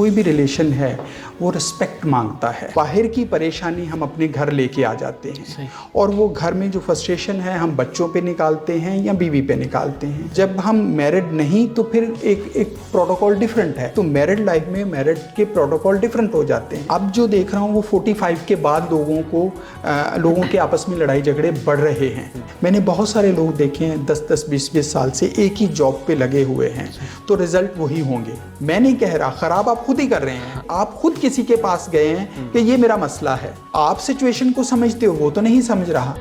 कोई भी रिलेशन है वो रिस्पेक्ट मांगता है। बाहर की परेशानी हम अपने घर लेके आ जाते हैं और वो घर में जो फ्रस्ट्रेशन है हम बच्चों पे निकालते हैं या बीवी पे निकालते हैं। जब हम मैरिड नहीं तो फिर एक प्रोटोकॉल डिफरेंट है, तो मैरिड लाइफ में मैरिड के प्रोटोकॉल डिफरेंट हो जाते हैं। अब जो देख रहा हूँ वो 45 के बाद लोगों के आपस में लड़ाई झगड़े बढ़ रहे हैं। मैंने बहुत सारे लोग देखे हैं 10-10, 20-20 साल से एक ही जॉब पे लगे हुए हैं, तो रिजल्ट वही होंगे। मैं नहीं कह रहा, खराब आप खुद ही कर रहे हैं। आप खुद किसी के पास गए हैं कि ये मेरा मसला है, आप सिचुएशन को समझते हो, वो तो नहीं समझ रहा।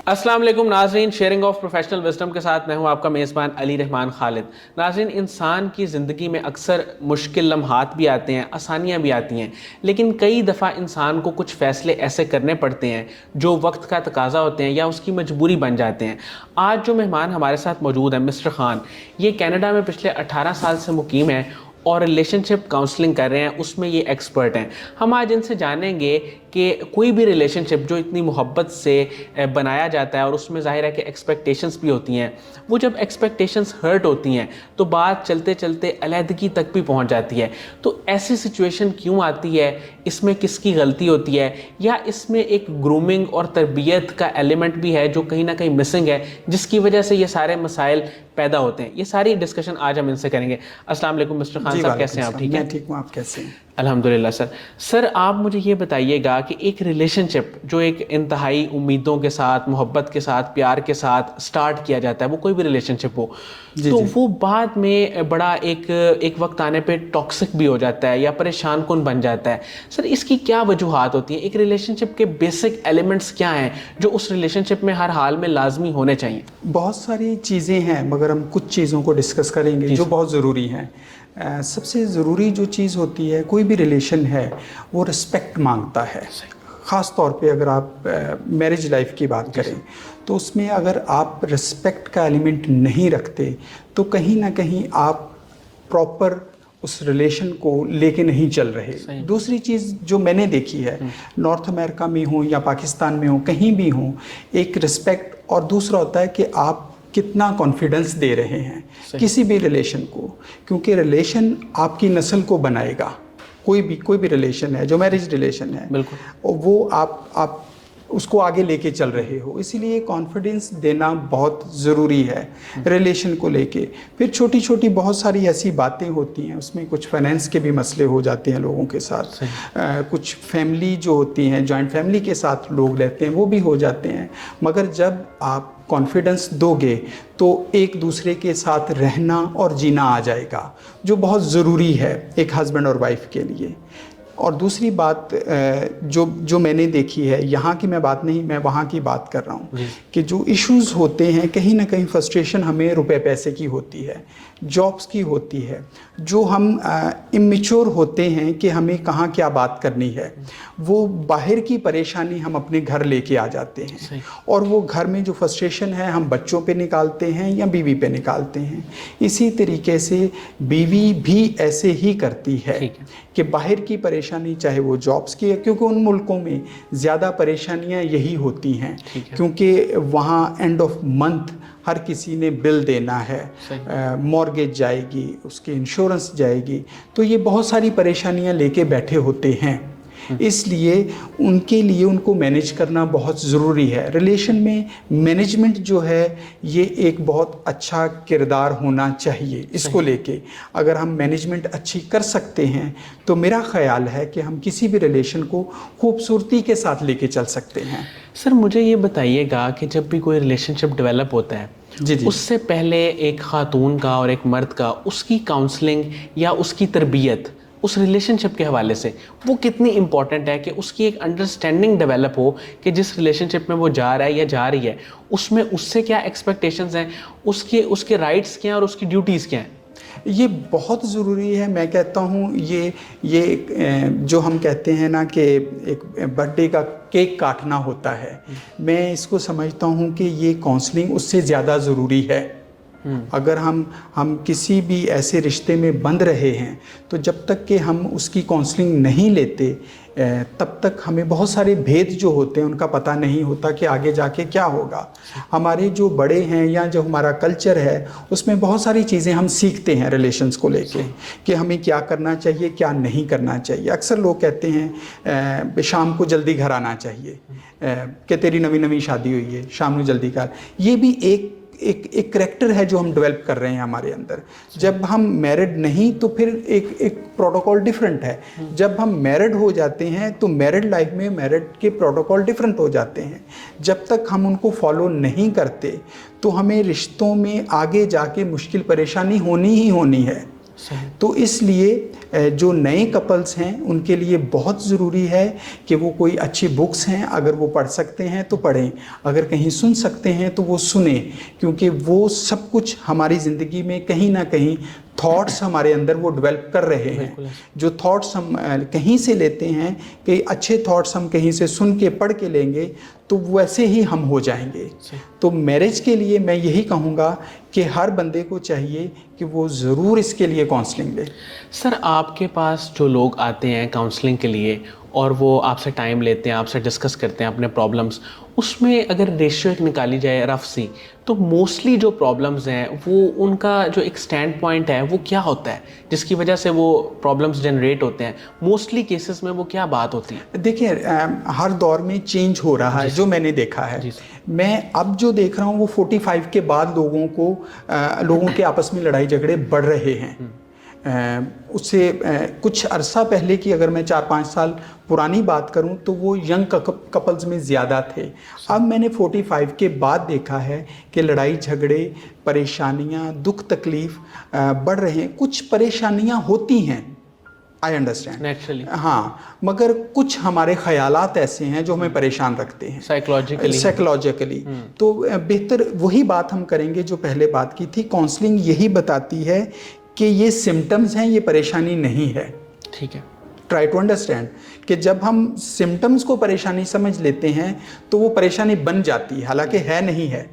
अस्सलाम वालेकुम नाज़रीन, शेयरिंग ऑफ प्रोफेशनल विजडम के साथ मैं हूं आपका मेज़बान अली रहमान खालिद। नाज़रीन, इंसान की ज़िंदगी में अक्सर मुश्किल लम्हात भी आते हैं, आसानियां भी आती हैं, लेकिन कई दफ़ा इंसान को कुछ फ़ैसले ऐसे करने पड़ते हैं जो वक्त का तकाजा होते हैं या उसकी मजबूरी बन जाते हैं। आज जो मेहमान हमारे साथ मौजूद हैं, मिस्टर ख़ान, ये कनाडा में पिछले 18 साल से मुकीम हैं और रिलेशनशिप काउंसलिंग कर रहे हैं, उसमें ये एक्सपर्ट हैं। हम आज इनसे जानेंगे कि कोई भी रिलेशनशिप जो इतनी मोहब्बत से बनाया जाता है और उसमें ज़ाहिर है कि एक्सपेक्टेशंस भी होती हैं, वो जब एक्सपेक्टेशंस हर्ट होती हैं तो बात चलते चलते अलहदगी तक भी पहुंच जाती है। तो ऐसी सिचुएशन क्यों आती है, इसमें किसकी गलती होती है, या इसमें एक ग्रूमिंग और तरबियत का एलिमेंट भी है जो कहीं ना कहीं मिसिंग है, जिसकी वजह से ये सारे मसाइल पैदा होते हैं। ये सारी डिस्कशन आज हम इनसे करेंगे। अस्सलाम वालेकुम मिस्टर खान साहब, कैसे हैं आप? ठीक है, मैं ठीक हूँ, आप कैसे हैं? अल्हम्दुलिल्लाह सर, आप मुझे ये बताइएगा कि एक रिलेशनशिप जो एक इंतहाई उम्मीदों के साथ, मोहब्बत के साथ, प्यार के साथ स्टार्ट किया जाता है, वो कोई भी रिलेशनशिप हो, तो वो बाद में बड़ा एक वक्त आने पे टॉक्सिक भी हो जाता है या परेशान कुन बन जाता है। सर, इसकी क्या वजूहात होती हैं? एक रिलेशनशिप के बेसिक एलिमेंट्स क्या हैं जो उस रिलेशनशिप में हर हाल में लाजमी होने चाहिए? बहुत सारी चीज़ें हैं, मगर हम कुछ चीज़ों को डिस्कस करेंगे जो बहुत ज़रूरी हैं। सबसे ज़रूरी जो चीज़ होती है, कोई भी रिलेशन है वो रिस्पेक्ट मांगता है। ख़ास तौर पे अगर आप मैरिज लाइफ की बात करें तो उसमें अगर आप रिस्पेक्ट का एलिमेंट नहीं रखते तो कहीं ना कहीं आप प्रॉपर उस रिलेशन को लेके नहीं चल रहे। दूसरी चीज़ जो मैंने देखी है, नॉर्थ अमेरिका में हो या पाकिस्तान में हो, कहीं भी हो, एक रिस्पेक्ट और दूसरा होता है कि आप कितना कॉन्फिडेंस दे रहे हैं किसी भी रिलेशन को, क्योंकि रिलेशन आपकी नस्ल को बनाएगा। कोई भी रिलेशन है जो मैरिज रिलेशन है, बिल्कुल, और वो आप उसको आगे लेके चल रहे हो, इसीलिए कॉन्फिडेंस देना बहुत ज़रूरी है रिलेशन को लेके। फिर छोटी छोटी बहुत सारी ऐसी बातें होती हैं, उसमें कुछ फाइनेंस के भी मसले हो जाते हैं लोगों के साथ, कुछ फैमिली जो होती हैं, जॉइंट फैमिली के साथ लोग रहते हैं, वो भी हो जाते हैं। मगर जब आप कॉन्फिडेंस दोगे तो एक दूसरे के साथ रहना और जीना आ जाएगा, जो बहुत ज़रूरी है एक हस्बैंड और वाइफ के लिए। और दूसरी बात जो मैंने देखी है, यहाँ की मैं बात नहीं, मैं वहाँ की बात कर रहा हूँ, कि जो इश्यूज़ होते हैं कहीं ना कहीं फ्रस्ट्रेशन हमें रुपए पैसे की होती है, जॉब्स की होती है, जो हम इमेच्योर होते हैं कि हमें कहाँ क्या बात करनी है, वो बाहर की परेशानी हम अपने घर लेके आ जाते हैं और वो घर में जो फ्रस्ट्रेशन है हम बच्चों पे निकालते हैं या बीवी पे निकालते हैं। इसी तरीके से बीवी भी ऐसे ही करती है कि बाहर की परेशानी, चाहे वो जॉब्स की है, क्योंकि उन मुल्कों में ज़्यादा परेशानियां यही होती हैं, क्योंकि वहाँ एंड ऑफ मंथ हर किसी ने बिल देना है, मॉर्गेज जाएगी, उसकी इंश्योरेंस जाएगी, तो ये बहुत सारी परेशानियां लेके बैठे होते हैं। इसलिए उनके लिए उनको मैनेज करना बहुत ज़रूरी है। रिलेशन में मैनेजमेंट जो है ये एक बहुत अच्छा किरदार होना चाहिए। इसको लेके अगर हम मैनेजमेंट अच्छी कर सकते हैं तो मेरा ख़्याल है कि हम किसी भी रिलेशन को खूबसूरती के साथ लेके चल सकते हैं। सर, मुझे ये बताइएगा कि जब भी कोई रिलेशनशिप डेवलप होता है, उससे पहले एक ख़ातून का और एक मर्द का, उसकी काउंसलिंग या उसकी तरबियत उस रिलेशनशिप के हवाले से वो कितनी इम्पॉर्टेंट है कि उसकी एक अंडरस्टैंडिंग डेवलप हो कि जिस रिलेशनशिप में वो जा रहा है या जा रही है उसमें उससे क्या एक्सपेक्टेशंस हैं, उसके राइट्स क्या हैं और उसकी ड्यूटीज़ क्या हैं। ये बहुत ज़रूरी है। मैं कहता हूँ ये जो हम कहते हैं ना कि एक बर्थडे का केक काटना होता है, मैं इसको समझता हूँ कि ये काउंसलिंग उससे ज़्यादा ज़रूरी है। अगर हम किसी भी ऐसे रिश्ते में बंध रहे हैं तो जब तक कि हम उसकी काउंसलिंग नहीं लेते तब तक हमें बहुत सारे भेद जो होते हैं उनका पता नहीं होता कि आगे जाके क्या होगा। हमारे जो बड़े हैं या जो हमारा कल्चर है उसमें बहुत सारी चीज़ें हम सीखते हैं रिलेशंस को लेके कि हमें क्या करना चाहिए क्या नहीं करना चाहिए। अक्सर लोग कहते हैं शाम को जल्दी घर आना चाहिए, कि तेरी नवी नवी शादी हुई है शाम को जल्दी घर। ये भी एक करैक्टर है जो हम डेवलप कर रहे हैं हमारे अंदर। जब हम मैरिड नहीं तो फिर एक प्रोटोकॉल डिफरेंट है। जब हम मैरिड हो जाते हैं तो मैरिड लाइफ में मैरिड के प्रोटोकॉल डिफरेंट हो जाते हैं। जब तक हम उनको फॉलो नहीं करते तो हमें रिश्तों में आगे जाके मुश्किल परेशानी होनी ही होनी है। तो इसलिए जो नए कपल्स हैं उनके लिए बहुत ज़रूरी है कि वो कोई अच्छी बुक्स हैं अगर वो पढ़ सकते हैं तो पढ़ें, अगर कहीं सुन सकते हैं तो वो सुने, क्योंकि वो सब कुछ हमारी ज़िंदगी में कहीं ना कहीं थॉट्स हमारे अंदर वो डेवलप कर रहे हैं। जो थॉट्स हम कहीं से लेते हैं, कि अच्छे थॉट्स हम कहीं से सुन के पढ़ के लेंगे तो वैसे ही हम हो जाएंगे। तो मैरिज के लिए मैं यही कहूँगा कि हर बंदे को चाहिए कि वो ज़रूर इसके लिए काउंसलिंग ले। सर, आपके पास जो लोग आते हैं काउंसलिंग के लिए और वो आपसे टाइम लेते हैं, आपसे डिस्कस करते हैं अपने प्रॉब्लम्स, उसमें अगर रेशियो एक निकाली जाए रफ सी, तो मोस्टली जो प्रॉब्लम्स हैं वो उनका जो एक स्टैंड पॉइंट है वो क्या होता है जिसकी वजह से वो प्रॉब्लम्स जनरेट होते हैं? मोस्टली केसेस में वो क्या बात होती है? देखिए, हर दौर में चेंज हो रहा है जो मैंने देखा है। मैं अब जो देख रहा हूँ वो 45 के बाद लोगों के आपस में लड़ाई झगड़े बढ़ रहे हैं। उससे कुछ अरसा पहले की अगर मैं 4-5 साल पुरानी बात करूं तो वो यंग कपल्स में ज़्यादा थे। अब मैंने 45 के बाद देखा है कि लड़ाई झगड़े, परेशानियां, दुख तकलीफ़ बढ़ रहे हैं। कुछ परेशानियां होती हैं, आई अंडरस्टैंड नेचुरली, हाँ, मगर कुछ हमारे ख़यालात ऐसे हैं जो हमें परेशान रखते हैं साइकोलॉजिकली। तो बेहतर वही बात हम करेंगे जो पहले बात की थी। काउंसलिंग यही बताती है कि ये सिम्टम्स हैं, ये परेशानी नहीं है। ठीक है। ट्राई टू अंडरस्टैंड कि जब हम सिम्टम्स को परेशानी समझ लेते हैं तो वो परेशानी बन जाती है, हालांकि है नहीं है।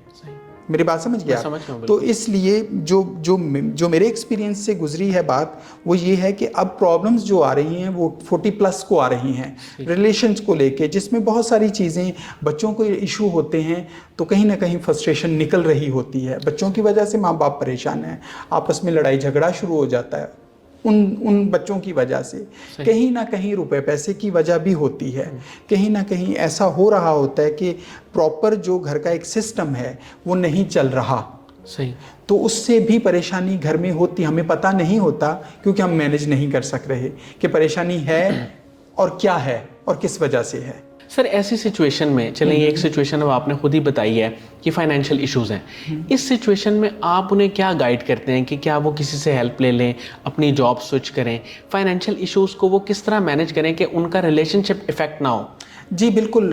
मेरी बात समझ गया? तो इसलिए जो मेरे एक्सपीरियंस से गुजरी है बात, वो ये है कि अब प्रॉब्लम्स जो आ रही हैं वो 40+ को आ रही हैं रिलेशंस को लेके, जिसमें बहुत सारी चीज़ें, बच्चों को इशू होते हैं तो कहीं ना कहीं फ्रस्ट्रेशन निकल रही होती है। बच्चों की वजह से माँ बाप परेशान हैं, आपस में लड़ाई झगड़ा शुरू हो जाता है उन बच्चों की वजह से। कहीं ना कहीं रुपए पैसे की वजह भी होती है। कहीं ना कहीं ऐसा हो रहा होता है कि प्रॉपर जो घर का एक सिस्टम है वो नहीं चल रहा। सही। तो उससे भी परेशानी घर में होती, हमें पता नहीं होता क्योंकि हम मैनेज नहीं कर सक रहे कि परेशानी है और क्या है और किस वजह से है। सर, ऐसी सिचुएशन में, चलें ये एक सिचुएशन अब आपने खुद ही बताई है कि फाइनेंशियल इश्यूज़ हैं, इस सिचुएशन में आप उन्हें क्या गाइड करते हैं कि क्या वो किसी से हेल्प ले लें, अपनी जॉब स्विच करें, फाइनेंशियल इश्यूज़ को वो किस तरह मैनेज करें कि उनका रिलेशनशिप इफेक्ट ना हो? जी बिल्कुल,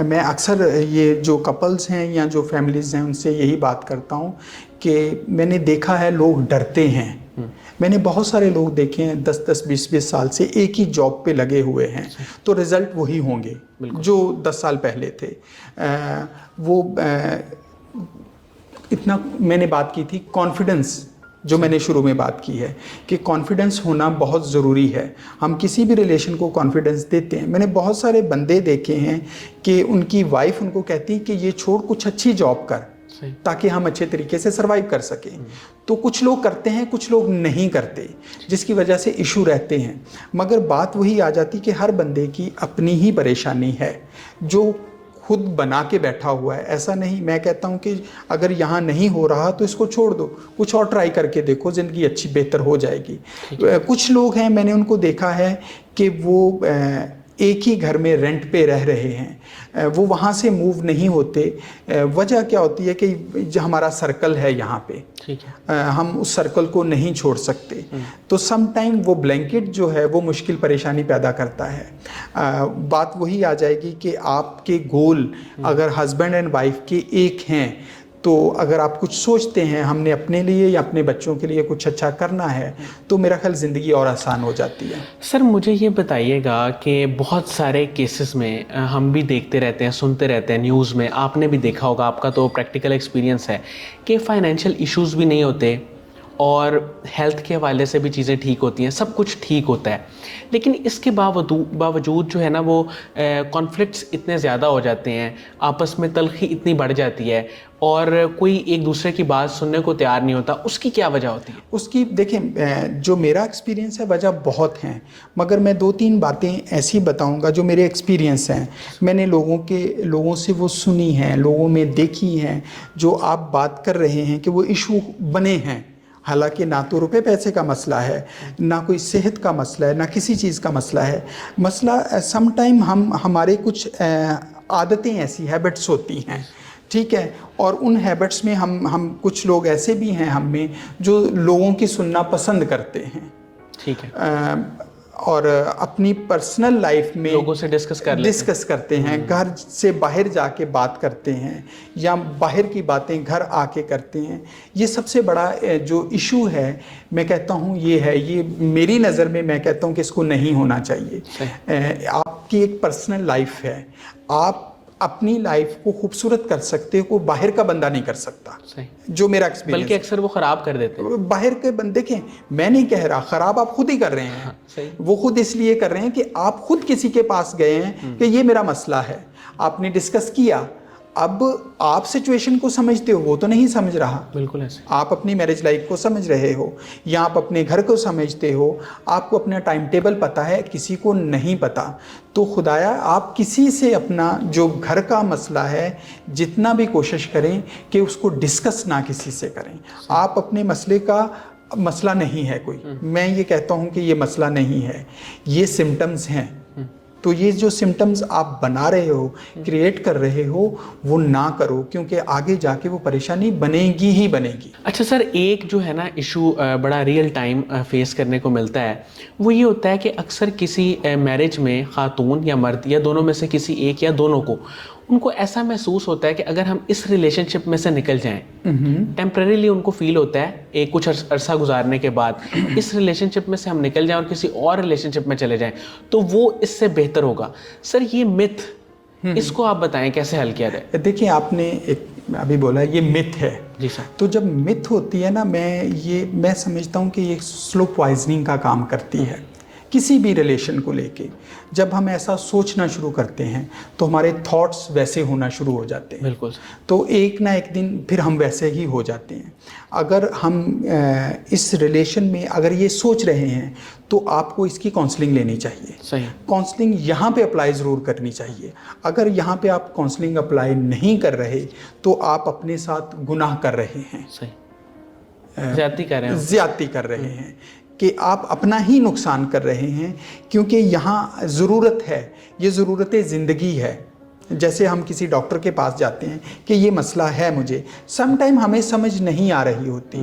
मैं अक्सर ये जो कपल्स हैं या जो फैमिलीज़ हैं उनसे यही बात करता हूँ कि मैंने देखा है लोग डरते हैं। मैंने बहुत सारे लोग देखे हैं 10-10, 20-20 साल से एक ही जॉब पे लगे हुए हैं, तो रिज़ल्ट वही होंगे जो 10 साल पहले थे। इतना मैंने बात की थी कॉन्फिडेंस, जो मैंने शुरू में बात की है कि कॉन्फिडेंस होना बहुत ज़रूरी है। हम किसी भी रिलेशन को कॉन्फिडेंस देते हैं। मैंने बहुत सारे बंदे देखे हैं कि उनकी वाइफ उनको कहती है कि ये छोड़ कुछ अच्छी जॉब कर ताकि हम अच्छे तरीके से सर्वाइव कर सकें। तो कुछ लोग करते हैं, कुछ लोग नहीं करते, जिसकी वजह से इशू रहते हैं। मगर बात वही आ जाती कि हर बंदे की अपनी ही परेशानी है जो खुद बना के बैठा हुआ है। ऐसा नहीं, मैं कहता हूँ कि अगर यहाँ नहीं हो रहा तो इसको छोड़ दो, कुछ और ट्राई करके देखो, ज़िंदगी अच्छी बेहतर हो जाएगी। कुछ लोग हैं, मैंने उनको देखा है कि वो एक ही घर में रेंट पे रह रहे हैं, वो वहाँ से मूव नहीं होते। वजह क्या होती है कि जो हमारा सर्कल है यहाँ पे, ठीक है, हम उस सर्कल को नहीं छोड़ सकते। तो सम टाइम वो ब्लैंकेट जो है वो मुश्किल परेशानी पैदा करता है। बात वही आ जाएगी कि आपके गोल अगर हस्बैंड एंड वाइफ के एक हैं तो अगर आप कुछ सोचते हैं हमने अपने लिए या अपने बच्चों के लिए कुछ अच्छा करना है, तो मेरा ख्याल ज़िंदगी और आसान हो जाती है। सर मुझे ये बताइएगा कि बहुत सारे केसेस में हम भी देखते रहते हैं, सुनते रहते हैं न्यूज़ में, आपने भी देखा होगा, आपका तो प्रैक्टिकल एक्सपीरियंस है कि फाइनेंशियल इश्यूज़ भी नहीं होते और हेल्थ के हवाले से भी चीज़ें ठीक होती हैं, सब कुछ ठीक होता है, लेकिन इसके बावजूद जो है ना वो कॉन्फ्लिक्ट्स इतने ज़्यादा हो जाते हैं, आपस में तलखी इतनी बढ़ जाती है और कोई एक दूसरे की बात सुनने को तैयार नहीं होता। उसकी क्या वजह होती है? उसकी देखें, जो मेरा एक्सपीरियंस है वजह बहुत हैं, मगर मैं 2-3 बातें ऐसी बताऊंगा जो मेरे एक्सपीरियंस हैं। मैंने लोगों से वो सुनी हैं, लोगों में देखी हैं। जो आप बात कर रहे हैं कि वो इशू बने हैं, हालांकि ना तो रुपए पैसे का मसला है, ना कोई सेहत का मसला है, ना किसी चीज़ का मसला है। मसला समटाइम हमारे कुछ आदतें ऐसी हैबिट्स होती हैं, ठीक है, और उन हैबिट्स में हम कुछ लोग ऐसे भी हैं हम में जो लोगों की सुनना पसंद करते हैं, ठीक है, और अपनी पर्सनल लाइफ में लोगों से डिस्कस करते हैं, घर से बाहर जाके बात करते हैं या बाहर की बातें घर आके करते हैं। ये सबसे बड़ा जो इशू है, मैं कहता हूँ ये मेरी नज़र में मैं कहता हूँ कि इसको नहीं होना चाहिए। आपकी एक पर्सनल लाइफ है, आप अपनी लाइफ को खूबसूरत कर सकते हो, कोई बाहर का बंदा नहीं कर सकता। सही। जो मेरा एक्सपीरियंस, बल्कि अक्सर वो ख़राब कर देते हैं। बाहर के बंदे देखें, मैं नहीं कह रहा, ख़राब आप खुद ही कर रहे हैं। सही। वो खुद इसलिए कर रहे हैं कि आप खुद किसी के पास गए हैं कि ये मेरा मसला है, आपने डिस्कस किया, अब आप सिचुएशन को समझते हो, वो तो नहीं समझ रहा। बिल्कुल ऐसे। आप अपनी मैरिज लाइफ को समझ रहे हो या आप अपने घर को समझते हो, आपको अपना टाइम टेबल पता है, किसी को नहीं पता। तो खुदाया आप किसी से अपना जो घर का मसला है जितना भी कोशिश करें कि उसको डिस्कस ना किसी से करें। आप अपने मसले का मसला नहीं है कोई, मैं ये कहता हूँ कि ये मसला नहीं है, ये सिम्टम्स हैं। तो ये जो सिम्टम्स आप बना रहे हो, क्रिएट कर रहे हो, वो ना करो, क्योंकि आगे जाके वो परेशानी बनेगी ही बनेगी। अच्छा सर, एक जो है ना इशू बड़ा रियल टाइम फेस करने को मिलता है, वो ये होता है कि अक्सर किसी मैरिज में खातून या मर्द या दोनों में से किसी एक या दोनों को, उनको ऐसा महसूस होता है कि अगर हम इस रिलेशनशिप में से निकल जाएं, टेम्परेरीली उनको फील होता है एक कुछ अरसा गुजारने के बाद, इस रिलेशनशिप में से हम निकल जाएं और किसी और रिलेशनशिप में चले जाएं तो वो इससे बेहतर होगा। सर ये मिथ, इसको आप बताएं कैसे हल किया जाए? देखिए, आपने एक अभी बोला ये मिथ है। जी सर। तो जब मिथ होती है ना, मैं समझता हूँ कि ये स्लो पॉइजनिंग का काम करती है किसी भी रिलेशन को लेके। जब हम ऐसा सोचना शुरू करते हैं तो हमारे थॉट्स वैसे होना शुरू हो जाते हैं। बिल्कुल। तो एक ना एक दिन फिर हम वैसे ही हो जाते हैं। अगर हम इस रिलेशन में अगर ये सोच रहे हैं तो आपको इसकी काउंसलिंग लेनी चाहिए। सही। काउंसलिंग यहाँ पे अप्लाई ज़रूर करनी चाहिए। अगर यहाँ पे आप काउंसलिंग अप्लाई नहीं कर रहे तो आप अपने साथ गुनाह कर रहे हैं। सही। ज़्यादती कर रहे हैं। ज़्यादती कर रहे हैं कि आप अपना ही नुकसान कर रहे हैं, क्योंकि यहाँ ज़रूरत है, ये ज़रूरत ज़िंदगी है। जैसे हम किसी डॉक्टर के पास जाते हैं कि ये मसला है मुझे, सम टाइम हमें समझ नहीं आ रही होती,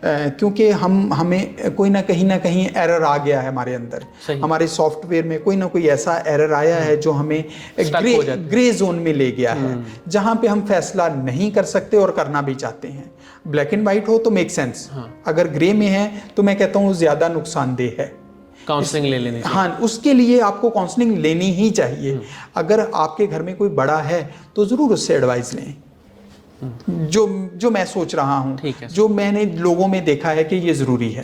क्योंकि हमें कोई ना कहीं एरर आ गया है हमारे अंदर। हमारे सॉफ्टवेयर में कोई ना कोई ऐसा एरर आया है जो हमें ग्रे जोन में ले गया है, जहाँ पे हम फैसला नहीं कर सकते और करना भी चाहते हैं। ब्लैक एंड वाइट हो तो मेक सेंस, अगर ग्रे में है तो मैं कहता हूँ ज़्यादा नुकसानदेह है, काउंसलिंग ले लेनी चाहिए। हाँ, उसके लिए आपको काउंसलिंग लेनी ही चाहिए। अगर आपके घर में कोई बड़ा है तो ज़रूर उससे एडवाइस लें। जो मैं सोच रहा हूँ, जो मैंने लोगों में देखा है कि ये ज़रूरी है।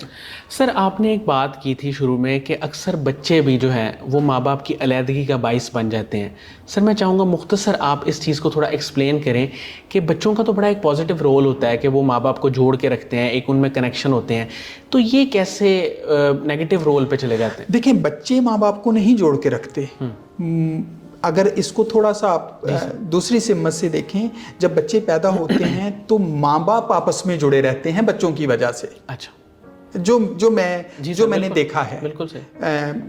सर आपने एक बात की थी शुरू में कि अक्सर बच्चे भी जो हैं वो माँ बाप की अलैदगी का बाइस बन जाते हैं। सर मैं चाहूँगा मुख्तसर आप इस चीज़ को थोड़ा एक्सप्लेन करें कि बच्चों का तो बड़ा एक पॉजिटिव रोल होता है कि वो माँ बाप को जोड़ के रखते हैं, एक उनमें कनेक्शन होते हैं, तो ये कैसे नेगेटिव रोल पे चले जाते हैं? देखिए, बच्चे माँ बाप को नहीं जोड़ के रखते। अगर इसको थोड़ा सा आप दूसरी सिमत से देखें, जब बच्चे पैदा होते हैं तो माँ बाप आपस में जुड़े रहते हैं बच्चों की वजह से। अच्छा। जो मैंने देखा है। बिल्कुल सही।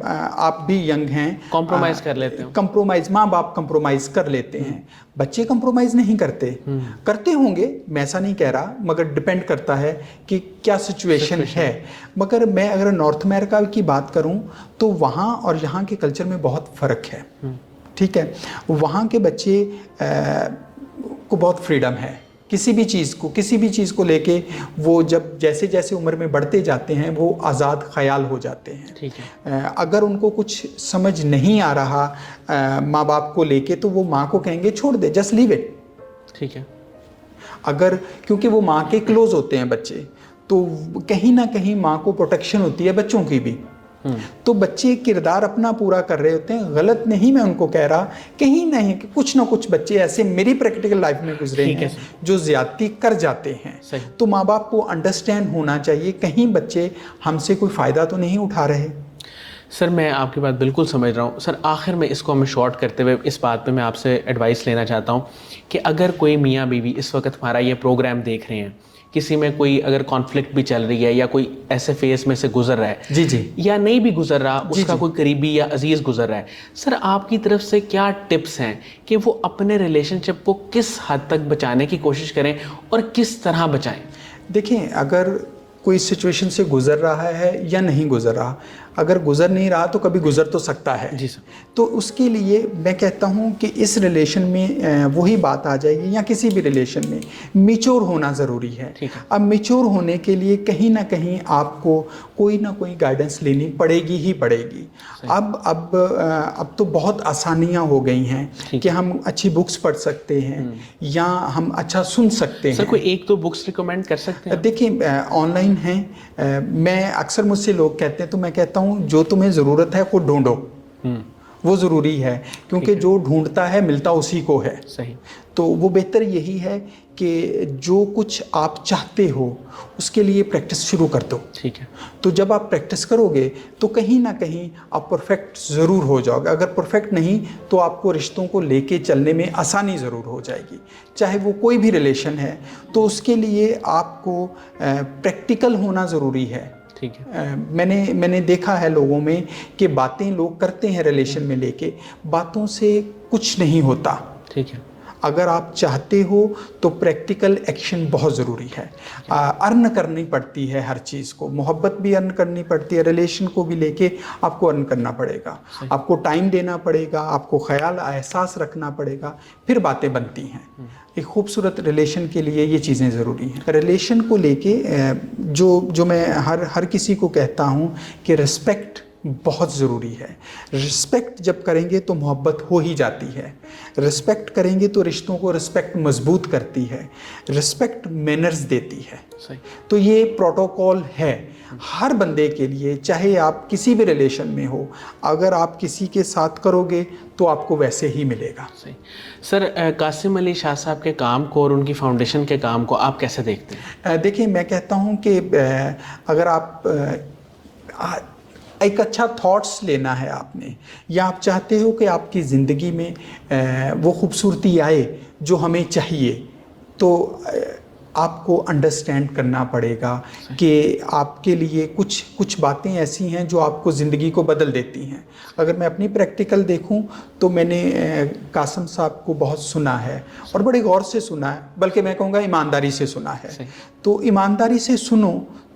आप भी यंग हैं, कॉम्प्रोमाइज कर लेते हैं। कंप्रोमाइज, माँ बाप कंप्रोमाइज कर लेते हैं, बच्चे कंप्रोमाइज नहीं करते होंगे, मैं ऐसा नहीं कह रहा, मगर डिपेंड करता है कि क्या सिचुएशन है। मगर मैं अगर नॉर्थ अमेरिका की बात करूं तो वहाँ और यहाँ के कल्चर में बहुत फ़र्क है। ठीक है, वहाँ के बच्चे को बहुत फ्रीडम है किसी भी चीज़ को लेके वो जब जैसे जैसे उम्र में बढ़ते जाते हैं वो आज़ाद ख्याल हो जाते हैं। ठीक है। अगर उनको कुछ समझ नहीं आ रहा माँ बाप को लेके तो वो माँ को कहेंगे छोड़ दे, जस्ट लीव इट। ठीक है। अगर क्योंकि वो माँ के क्लोज होते हैं बच्चे, तो कहीं ना कहीं माँ को प्रोटेक्शन होती है बच्चों की भी। तो बच्चे किरदार अपना पूरा कर रहे होते हैं, गलत नहीं मैं उनको कह रहा, कहीं नहीं कि कुछ ना कुछ बच्चे ऐसे मेरी प्रैक्टिकल लाइफ में गुजरे हैं जो ज्यादती कर जाते हैं। तो माँ बाप को अंडरस्टैंड होना चाहिए कहीं बच्चे हमसे कोई फ़ायदा तो नहीं उठा रहे। सर मैं आपकी बात बिल्कुल समझ रहा हूँ। सर आखिर में इसको हमें शॉर्ट करते हुए इस बात पे मैं आपसे एडवाइस लेना चाहता हूँ कि अगर कोई मियाँ बीवी इस वक्त हमारा ये प्रोग्राम देख रहे हैं, किसी में कोई अगर कॉन्फ्लिक्ट भी चल रही है या कोई ऐसे फेस में से गुजर रहा है जी जी, या नहीं भी गुजर रहा, उसका कोई करीबी या अजीज़ गुजर रहा है, सर आपकी तरफ से क्या टिप्स हैं कि वो अपने रिलेशनशिप को किस हद तक बचाने की कोशिश करें और किस तरह बचाएं? देखें, अगर कोई सिचुएशन से गुजर रहा है या नहीं गुजर रहा, अगर गुजर नहीं रहा तो कभी गुजर तो सकता है जी सर। तो उसके लिए मैं कहता हूँ कि इस रिलेशन में वही बात आ जाएगी या किसी भी रिलेशन में मैच्योर होना ज़रूरी है। अब मैच्योर होने के लिए कहीं ना कहीं आपको कोई ना कोई गाइडेंस लेनी पड़ेगी ही पड़ेगी। अब तो बहुत आसानियाँ हो गई हैं कि हम अच्छी बुक्स पढ़ सकते हैं या हम अच्छा सुन सकते हैं। सर कोई एक दो बुक्स रिकमेंड कर सकते हैं? देखिए ऑनलाइन हैं, मैं अक्सर मुझसे लोग कहते हैं तो मैं कहता हूँ जो तुम्हें ज़रूरत है वो ढूंढो, वो ज़रूरी है क्योंकि जो ढूंढता है मिलता उसी को है। सही। तो वो बेहतर यही है कि जो कुछ आप चाहते हो उसके लिए प्रैक्टिस शुरू कर दो। ठीक है। तो जब आप प्रैक्टिस करोगे तो कहीं ना कहीं आप परफेक्ट ज़रूर हो जाओगे। अगर परफेक्ट नहीं तो आपको रिश्तों को लेके चलने में आसानी ज़रूर हो जाएगी, चाहे वो कोई भी रिलेशन है। तो उसके लिए आपको प्रैक्टिकल होना ज़रूरी है। ठीक है। मैंने देखा है लोगों में कि बातें लोग करते हैं रिलेशन में लेके, बातों से कुछ नहीं होता। ठीक है। अगर आप चाहते हो तो प्रैक्टिकल एक्शन बहुत ज़रूरी है। अर्न करनी पड़ती है हर चीज़ को, मोहब्बत भी अर्न करनी पड़ती है, रिलेशन को भी लेके आपको अर्न करना पड़ेगा, आपको टाइम देना पड़ेगा, आपको ख्याल एहसास रखना पड़ेगा, फिर बातें बनती हैं। एक खूबसूरत रिलेशन के लिए ये चीज़ें ज़रूरी हैं। रिलेशन को लेके जो मैं हर किसी को कहता हूँ कि रिस्पेक्ट बहुत ज़रूरी है। रिस्पेक्ट जब करेंगे तो मोहब्बत हो ही जाती है। रिस्पेक्ट करेंगे तो रिश्तों को रिस्पेक्ट मजबूत करती है। रिस्पेक्ट मैनर्स देती है। सही। तो ये प्रोटोकॉल है हर बंदे के लिए, चाहे आप किसी भी रिलेशन में हो। अगर आप किसी के साथ करोगे तो आपको वैसे ही मिलेगा। सही। सर कासिम अली शाह साहब के काम को और उनकी फाउंडेशन के काम को आप कैसे देखते हैं? देखिए, मैं कहता हूँ कि अगर आप एक अच्छा थॉट्स लेना है आपने, या आप चाहते हो कि आपकी ज़िंदगी में वो खूबसूरती आए जो हमें चाहिए, तो आपको अंडरस्टैंड करना पड़ेगा कि आपके लिए कुछ बातें ऐसी हैं जो आपको ज़िंदगी को बदल देती हैं। अगर मैं अपनी प्रैक्टिकल देखूं तो मैंने कासिम साहब को बहुत सुना है और बड़े गौर से सुना है, बल्कि मैं कहूँगा ईमानदारी से सुना है। तो ईमानदारी से सुनो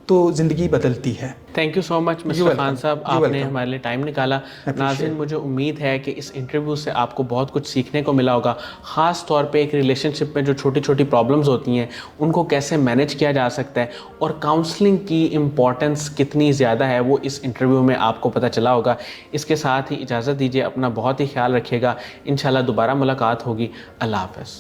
तो ज़िंदगी बदलती है। Thank you so much mister Khan साहब, आपने हमारे लिए टाइम निकाला। नाज़रीन, मुझे उम्मीद है कि इस इंटरव्यू से आपको बहुत कुछ सीखने को मिला होगा, ख़ास तौर पे एक रिलेशनशिप में जो छोटी छोटी प्रॉब्लम्स होती हैं उनको कैसे मैनेज किया जा सकता है और काउंसलिंग की इम्पॉर्टेंस कितनी ज़्यादा है वो इस इंटरव्यू में आपको पता चला होगा। इसके साथ ही इजाज़त दीजिए, अपना बहुत ही ख्याल रखिएगा। इंशाल्लाह दोबारा मुलाकात होगी। अल्लाह हाफ़िज़।